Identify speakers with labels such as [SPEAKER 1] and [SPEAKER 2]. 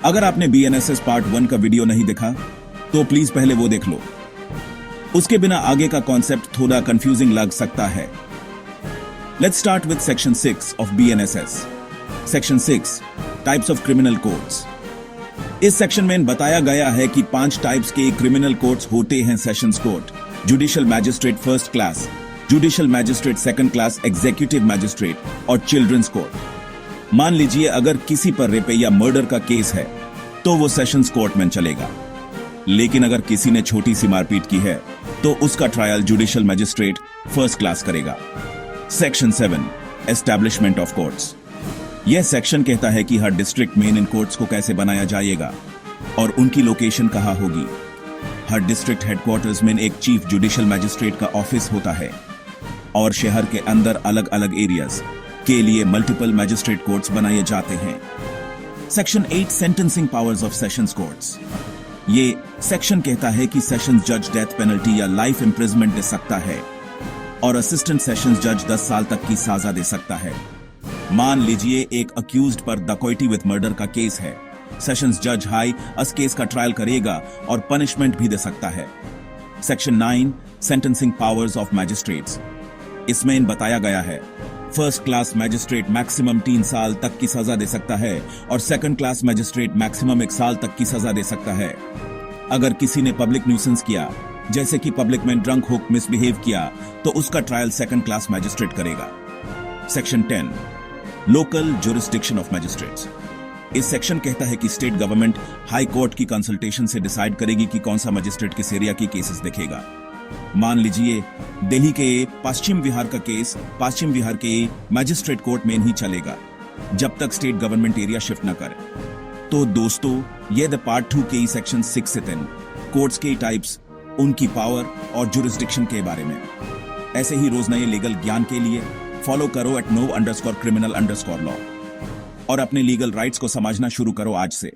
[SPEAKER 1] अगर आपने BNSS part 1 का वीडियो नहीं देखा तो प्लीज पहले वो देख लो। उसके बिना आगे का कॉन्सेप्ट थोड़ा कंफ्यूजिंग लग सकता है। Let's start with section 6 of BNSS। Section 6 types of criminal codes. इस सेक्शन में बताया गया है कि 5 टाइप्स के क्रिमिनल कोड्स होते हैं। Sessions court, judicial magistrate first class, judicial magistrate second class, executive magistrate और चिल्ड्रंस कोर्ट। मान लीजिए अगर किसी पर रेप या मर्डर का केस है तो वो सेशंस कोर्ट में चलेगा, लेकिन अगर किसी ने छोटी सी मारपीट की है तो उसका trial judicial magistrate first class करेगा। Section 7 establishment of courts. यह सेक्शन कहता है कि हर डिस्ट्रिक्ट में इन कोर्ट्स को कैसे बनाया जाएगा और उनकी लोकेशन कहां होगी। हर डिस्ट्रिक्ट हेडक्वार्टर्स में एक चीफ जुडिशियल मैजिस्ट्रेट का ऑफिस होता है और शहर के अंदर अलग अलग एरियाज के लिए मल्टीपल मैजिस्ट्रेट कोर्ट्स बनाए जाते हैं। Section 8 sentencing powers of sessions courts. ये सेक्शन कहता है कि सेशंस जज डेथ पेनल्टी या लाइफ इंप्रिजमेंट दे सकता है और असिस्टेंट सेशंस जज 10 साल तक की सजा दे सकता है। मान लीजिए एक अक्यूज्ड पर डकैती विद मर्डर का केस है। सेशंस जज हाई इस केस का ट्रायल करेगा और पनिशमेंट भी दे सकता है। Section 9 sentencing powers of magistrates. इसमें बताया गया है फर्स्ट क्लास मैजिस्ट्रेट मैक्सिमम 3 साल तक की सजा दे सकता है और सेकंड क्लास मैजिस्ट्रेट मैक्सिमम 1 साल तक की सजा दे सकता है। अगर किसी ने पब्लिक न्यूसेंस किया, जैसे कि पब्लिक में ड्रंक होकर मिसबिहेव किया, तो उसका ट्रायल सेकंड क्लास मैजिस्ट्रेट करेगा। Section 10 local jurisdiction of magistrates. इस सेक्शन कहता है कि स्टेट गवर्नमेंट हाई कोर्ट की कंसल्टेशन से डिसाइड करेगी कि कौन सा मैजिस्ट्रेट किस एरिया की केसेस देखेगा। मान लीजिए दिल्ली के पश्चिम विहार का केस पश्चिम विहार के मैजिस्ट्रेट कोर्ट में ही चलेगा जब तक स्टेट गवर्नमेंट एरिया शिफ्ट न करे। तो दोस्तों, ये द पार्ट 2 के सेक्शन 6 से 10 कोर्ट्स के टाइप्स, उनकी पावर और ज्यूरिसडिक्शन के बारे में। ऐसे ही रोज नए लीगल ज्ञान के लिए फॉलो करो @no_criminal_law और अपने लीगल राइट्स को समझना शुरू करो आज से।